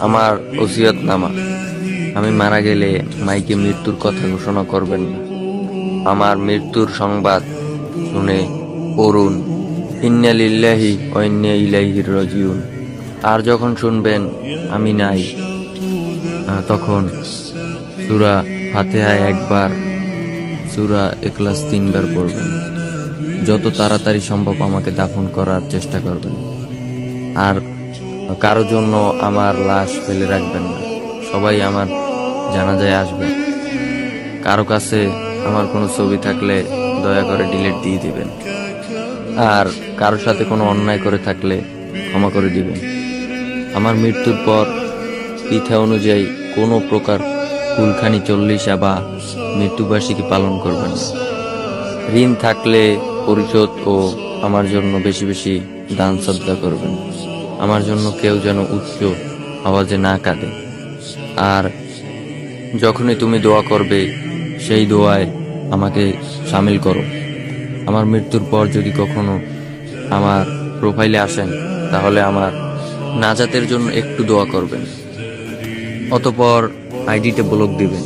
আমার ওসিয়তনামা। আমি মারা গেলে মাইকে মৃত্যুর কথা ঘোষণা করবেন না। আমার মৃত্যুর সংবাদ শুনে পড়ুন, ইন্না লিল্লাহি ওয়া ইন্না ইলাইহি রাজিউন। আর যখন শুনবেন আমি নাই, তখন সূরা ফাতিহা একবার, সূরা ইখলাস 3 বার পড়বেন। যত তাড়াতাড়ি সম্ভব আমাকে দাফন করার চেষ্টা করবেন। আর কারো জন্য আমার লাশ ফেলে রাখবেন না। সবাই আমার জানাজায় আসবেন। কারো কাছে আমার কোনো ছবি থাকলে দয়া করে ডিলিট দিয়ে দিবেন। আর কারোর সাথে কোনো অন্যায় করে থাকলে ক্ষমা করে দিবেন। আমার মৃত্যুর পর পিথা অনুযায়ী কোনো প্রকার কুলখানি 40 বা মৃত্যুবার্ষিকী পালন করবেন না। ঋণ থাকলে পরিশোধ ও আমার জন্য বেশি বেশি দান সদ্গা করবেন। আমার জন্য কেউ যেন উচ্চ আওয়াজে না কাঁদে। আর যখনই তুমি দোয়া করবে সেই দোয়ায় আমাকে শামিল করো। আমার মৃত্যুর পর যদি কখনো আমার প্রোফাইলে আসেন তাহলে আমার নাজাতের জন্য একটু দোয়া করবেন। অতঃপর আইডিতে ব্লক দিবেন।